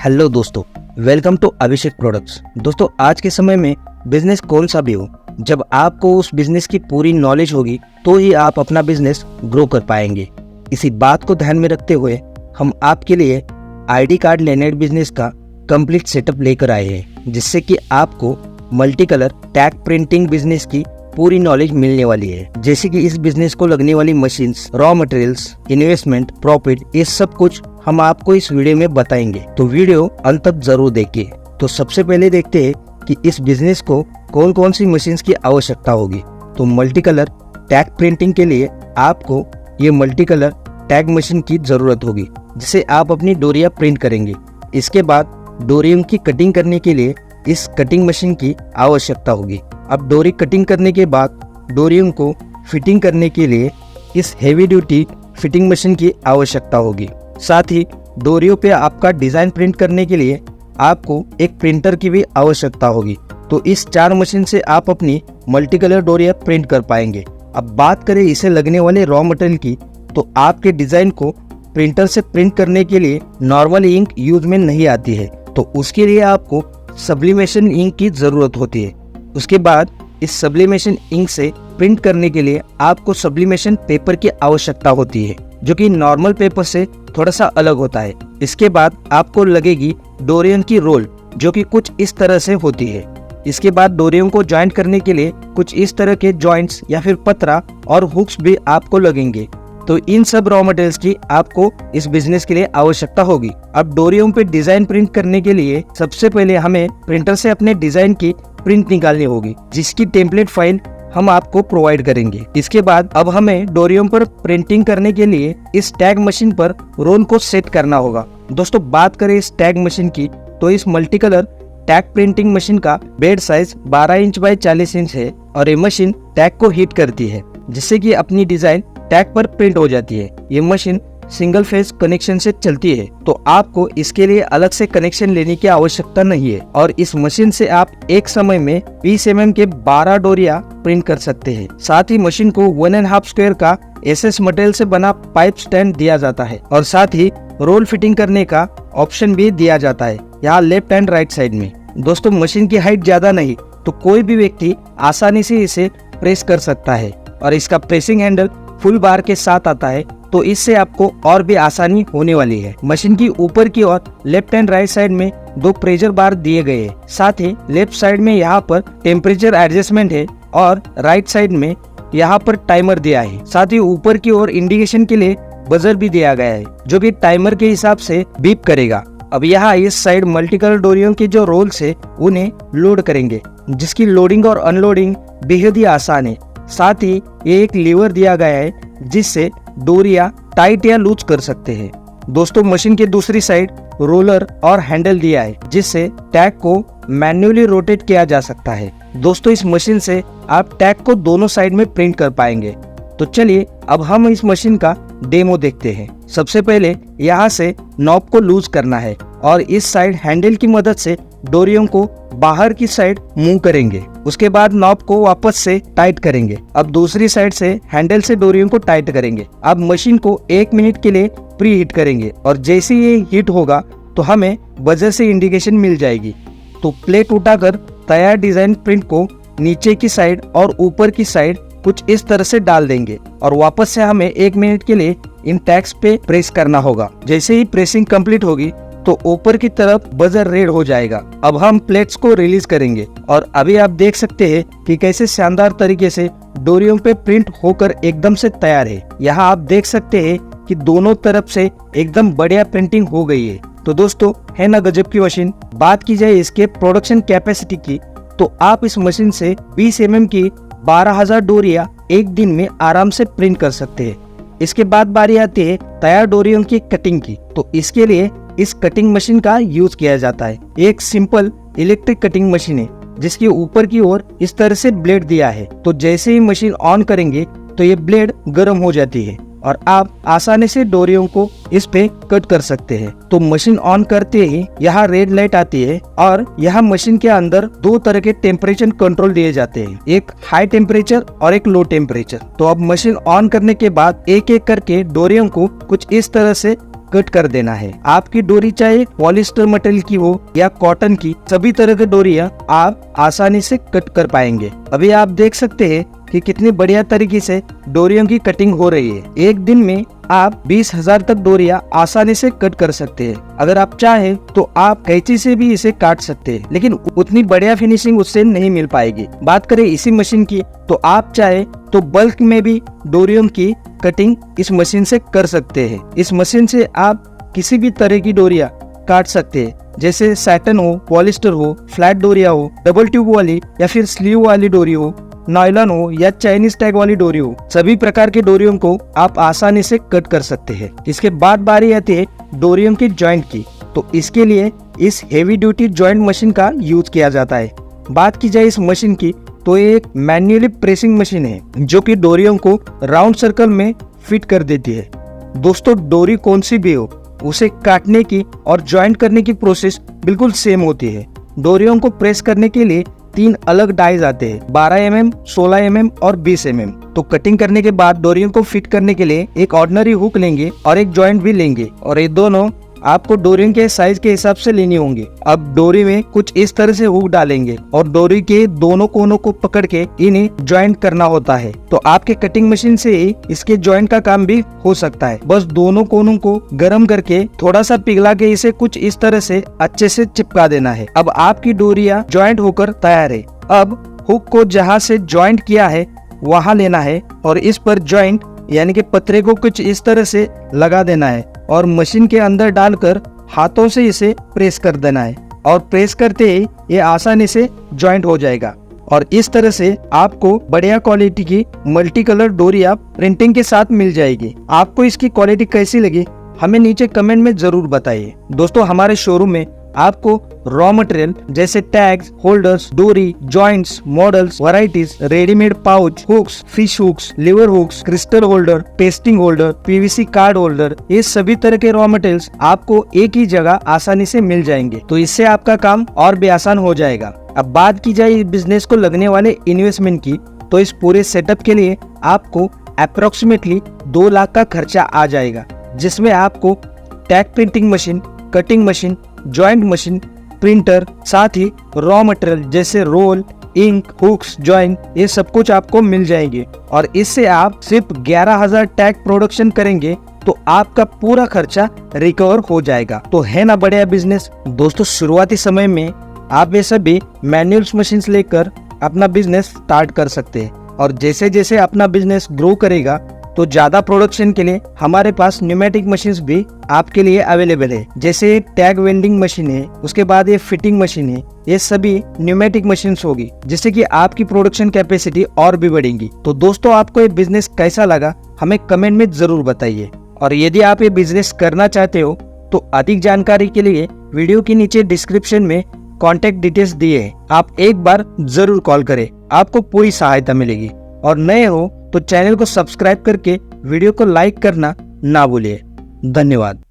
Hello दोस्तों, welcome to Abhishek products. दोस्तों, आज के समय में बिजनेस कौन सा भी हो, जब आपको उस बिजनेस की पूरी नॉलेज होगी तो ही आप अपना बिजनेस ग्रो कर पाएंगे। इसी बात को ध्यान में रखते हुए हम आपके लिए आईडी कार्ड लेनेट बिजनेस का कंप्लीट सेटअप लेकर आए हैं, जिससे कि आपको multi colour tag printing business की पूरी नॉलेज मिलने वाली है। जैसे कि इस बिजनेस को लगने वाली machines, raw materials, investment, profit, ये सब कुछ हम आपको इस वीडियो में बताएंगे, तो वीडियो अंत तक जरूर देखिए। तो सबसे पहले देखते हैं कि इस बिजनेस को कौन कौन सी मशीन्स की आवश्यकता होगी। तो मल्टी कलर टैग प्रिंटिंग के लिए आपको ये मल्टी कलर टैग मशीन की जरूरत होगी, जिसे आप अपनी डोरिया प्रिंट करेंगे। इसके बाद डोरियम की कटिंग करने के लिए इस कटिंग मशीन की आवश्यकता होगी। अब डोरी कटिंग करने के बाद डोरियम को फिटिंग करने के लिए इस हेवी ड्यूटी फिटिंग मशीन की आवश्यकता होगी। साथ ही डोरियों पे आपका डिजाइन प्रिंट करने के लिए आपको एक प्रिंटर की भी आवश्यकता होगी। तो इस 4 मशीन से आप अपनी मल्टी कलर डोरिया प्रिंट कर पाएंगे। अब बात करें इसे लगने वाले रॉ मटेरियल की, तो आपके डिजाइन को प्रिंटर से प्रिंट करने के लिए नॉर्मल इंक यूज में नहीं आती है, तो उसके लिए आपको सब्लिमेशन इंक की जरूरत होती है। उसके बाद इस सब्लिमेशन इंक से प्रिंट करने के लिए आपको सब्लिमेशन पेपर की आवश्यकता होती है, जो कि नॉर्मल पेपर से थोड़ा सा अलग होता है। इसके बाद आपको लगेगी डोरियम की रोल, जो कि कुछ इस तरह से होती है। इसके बाद डोरियम को ज्वाइंट करने के लिए कुछ इस तरह के जॉइंट्स या फिर पतरा और हुक्स भी आपको लगेंगे। तो इन सब रॉ मटेरियल्स की आपको इस बिजनेस के लिए आवश्यकता होगी। अब डोरियम पे डिजाइन प्रिंट करने के लिए सबसे पहले हमें प्रिंटर से अपने डिजाइन की प्रिंट निकालनी होगी, जिसकी टेम्पलेट फाइल हम आपको प्रोवाइड करेंगे। इसके बाद अब हमें डोरियम पर प्रिंटिंग करने के लिए इस टैग मशीन पर रोल को सेट करना होगा। दोस्तों, बात करें इस टैग मशीन की, तो इस multi colour tag printing machine का bed size 12 inch by 40 inch है और ये मशीन टैग को हीट करती है, जिससे कि अपनी डिजाइन टैग पर प्रिंट हो जाती है। ये मशीन सिंगल फेज कनेक्शन से चलती है, तो आपको इसके लिए अलग से कनेक्शन लेने की आवश्यकता नहीं है। और इस मशीन से आप एक समय में 20 mm के 12 डोरिया प्रिंट कर सकते हैं। साथ ही मशीन को 1.5 स्क्वायर का SS मटेरियल से बना पाइप स्टैंड दिया जाता है और साथ ही रोल फिटिंग करने का ऑप्शन भी दिया जाता है, यहाँ लेफ्ट एंड राइट साइड में। दोस्तों, मशीन की हाइट ज्यादा नहीं, तो कोई भी व्यक्ति आसानी से इसे प्रेस कर सकता है और इसका प्रेसिंग हैंडल फुल बार के साथ आता है, तो इससे आपको और भी आसानी होने वाली है। मशीन की ऊपर की ओर लेफ्ट एंड राइट साइड में 2 प्रेशर बार दिए गए हैं। साथ ही लेफ्ट साइड में यहाँ पर टेम्परेचर एडजस्टमेंट है और राइट साइड में यहाँ पर टाइमर दिया है। साथ ही ऊपर की ओर इंडिकेशन के लिए बजर भी दिया गया है, जो कि टाइमर के हिसाब से बीप करेगा। अब यहाँ इस साइड मल्टी कलर डोरियों के जो रोल्स है उन्हें लोड करेंगे, जिसकी लोडिंग और अनलोडिंग बेहद ही आसान है। साथ ही ये एक लीवर दिया गया है, जिससे डोरिया टाइट या लूज कर सकते हैं। दोस्तों, मशीन के दूसरी साइड रोलर और हैंडल दिया है, जिससे टैग को मैन्युअली रोटेट किया जा सकता है। दोस्तों, इस मशीन से आप टैग को दोनों साइड में प्रिंट कर पाएंगे। तो चलिए अब हम इस मशीन का डेमो देखते हैं। सबसे पहले यहाँ से नॉब को लूज करना है और इस साइड हैंडल की मदद से डोरियों को बाहर की साइड मूव करेंगे। उसके बाद नॉब को वापस से टाइट करेंगे। अब दूसरी साइड से हैंडल से डोरियों को टाइट करेंगे। अब मशीन को 1 मिनट के लिए प्री हीट करेंगे और जैसे ये हीट होगा तो हमें बजर से इंडिकेशन मिल जाएगी। तो प्लेट उठाकर तैयार डिजाइन प्रिंट को नीचे की साइड और ऊपर की साइड कुछ इस तरह से डाल देंगे और वापस से हमें 1 मिनट के लिए इन टैग्स पे प्रेस करना होगा। जैसे ही प्रेसिंग कंप्लीट होगी तो ऊपर की तरफ बजर रेड हो जाएगा। अब हम प्लेट्स को रिलीज करेंगे और अभी आप देख सकते हैं कि कैसे शानदार तरीके से डोरियों पे प्रिंट होकर एकदम से तैयार है। यहाँ आप देख सकते हैं कि दोनों तरफ से एकदम बढ़िया प्रिंटिंग हो गई है। तो दोस्तों, है ना गजब की मशीन। बात की जाए इसके प्रोडक्शन कैपेसिटी की, तो आप इस मशीन से 20 mm की 12,000 डोरिया एक दिन में आराम से प्रिंट कर सकते हैं। इसके बाद बारी आती है तैयार डोरियों की कटिंग की। तो इसके लिए इस कटिंग मशीन का यूज किया जाता है। एक सिंपल इलेक्ट्रिक कटिंग मशीन है, जिसके ऊपर की ओर इस तरह से ब्लेड दिया है। तो जैसे ही मशीन ऑन करेंगे तो ये ब्लेड गर्म हो जाती है और आप आसानी से डोरियों को इस पे कट कर सकते हैं। तो मशीन ऑन करते ही यहाँ रेड लाइट आती है और यहाँ मशीन के अंदर 2 तरह के टेम्परेचर कंट्रोल दिए जाते हैं, एक हाई टेम्परेचर और एक लो टेम्परेचर। तो अब मशीन ऑन करने के बाद एक एक करके डोरियों को कुछ इस तरह से कट कर देना है। आपकी डोरी चाहे पॉलिस्टर मटेरियल की हो या कॉटन की, सभी तरह की डोरियां आप आसानी से कट कर पाएंगे। अभी आप देख सकते हैं कि कितनी बढ़िया तरीके से डोरियों की कटिंग हो रही है। एक दिन में आप 20,000 तक डोरियां आसानी से कट कर सकते हैं। अगर आप चाहे तो आप कैंची से भी इसे काट सकते हैं, लेकिन उतनी बढ़िया फिनिशिंग उससे नहीं मिल पाएगी। बात करें इसी मशीन की, तो आप चाहे तो बल्क में भी डोरियों की कटिंग इस मशीन से कर सकते हैं। इस मशीन से आप किसी भी तरह की डोरियां काट सकते हैं, जैसे सैटन हो, पॉलिस्टर हो, फ्लैट डोरिया हो, डबल ट्यूब वाली या फिर स्लीव वाली डोरी हो, नायलॉन हो या चाइनीज टैग वाली डोरी हो, सभी प्रकार के डोरियों को आप आसानी से कट कर सकते हैं। इसके बाद बारी आती है डोरियों की जॉइंट की। तो इसके लिए इस हेवी ड्यूटी जॉइंट मशीन का यूज किया जाता है। बात की जाए इस मशीन की, तो ये एक मैन्युअली प्रेसिंग मशीन है जो कि डोरियों को राउंड सर्कल में फिट कर देती है। दोस्तों, डोरी कौन सी भी हो, उसे काटने की और जॉइंट करने की प्रोसेस बिल्कुल सेम होती है। डोरियों को प्रेस करने के लिए 3 अलग डाइज आते हैं, 12 mm, 16 mm और 20 mm। तो कटिंग करने के बाद डोरियों को फिट करने के लिए एक ऑर्डिनरी हुक लेंगे और एक जॉइंट भी लेंगे, और ये दोनों आपको डोरी के साइज के हिसाब से लेनी होंगी। अब डोरी में कुछ इस तरह से हुक डालेंगे और डोरी के दोनों कोनों को पकड़ के इन्हें ज्वाइंट करना होता है। तो आपके कटिंग मशीन से ही इसके ज्वाइंट का काम भी हो सकता है। बस दोनों कोनों को गर्म करके थोड़ा सा पिघला के इसे कुछ इस तरह से अच्छे से चिपका देना है। अब आपकी डोरियां ज्वाइंट होकर तैयार है। अब हुक को जहाँ से ज्वाइंट किया है वहाँ लेना है और इस पर ज्वाइंट यानी कि पतरे को कुछ इस तरह से लगा देना है और मशीन के अंदर डालकर हाथों से इसे प्रेस कर देना है, और प्रेस करते ही ये आसानी से ज्वाइंट हो जाएगा। और इस तरह से आपको बढ़िया क्वालिटी की मल्टी कलर डोरियां प्रिंटिंग के साथ मिल जाएगी। आपको इसकी क्वालिटी कैसी लगी हमें नीचे कमेंट में जरूर बताइए। दोस्तों, हमारे शोरूम में आपको रॉ मटेरियल जैसे टैग्स, होल्डर्स, डोरी, joints, models, varieties, readymade pouch, hooks, fish hooks, lever hooks, crystal holder, pasting holder, PVC card holder, ये सभी तरह के रॉ मटेरियल्स आपको एक ही जगह आसानी से मिल जाएंगे। तो इससे आपका काम और भी आसान हो जाएगा। अब बात की जाए इस बिजनेस को लगने वाले इन्वेस्टमेंट की, तो इस पूरे सेटअप के लिए आपको अप्रोक्सीमेटली 2 लाख का खर्चा आ जाएगा, जिसमें आपको tag printing machine, cutting machine, joint machine, printer, साथ ही रॉ मटेरियल जैसे रोल, इंक, हुक्स, जॉइंट, ये सब कुछ आपको मिल जाएंगे। और इससे आप सिर्फ 11,000 टैग प्रोडक्शन करेंगे तो आपका पूरा खर्चा रिकवर हो जाएगा। तो है ना बढ़िया बिजनेस। दोस्तों, शुरुआती समय में आप ये सभी मैनुअल्स मशीन्स लेकर अपना बिजनेस स्टार्ट कर सकते हैं, और जैसे जैसे अपना बिजनेस ग्रो करेगा तो ज्यादा प्रोडक्शन के लिए हमारे पास न्यूमेटिक मशीन्स भी आपके लिए अवेलेबल है। जैसे टैग वेंडिंग मशीन है, उसके बाद ये फिटिंग मशीन है, ये सभी न्यूमेटिक मशीन्स होगी, जिससे कि आपकी प्रोडक्शन कैपेसिटी और भी बढ़ेगी। तो दोस्तों, आपको ये बिजनेस कैसा लगा हमें कमेंट में जरूर बताइए। और यदि आप ये बिजनेस करना चाहते हो तो अधिक जानकारी के लिए वीडियो के नीचे डिस्क्रिप्शन में कॉन्टेक्ट डिटेल्स दिए हैं, आप एक बार जरूर कॉल करें, आपको पूरी सहायता मिलेगी। और नए हो तो चैनल को सब्सक्राइब करके वीडियो को लाइक करना ना भूलिए। धन्यवाद।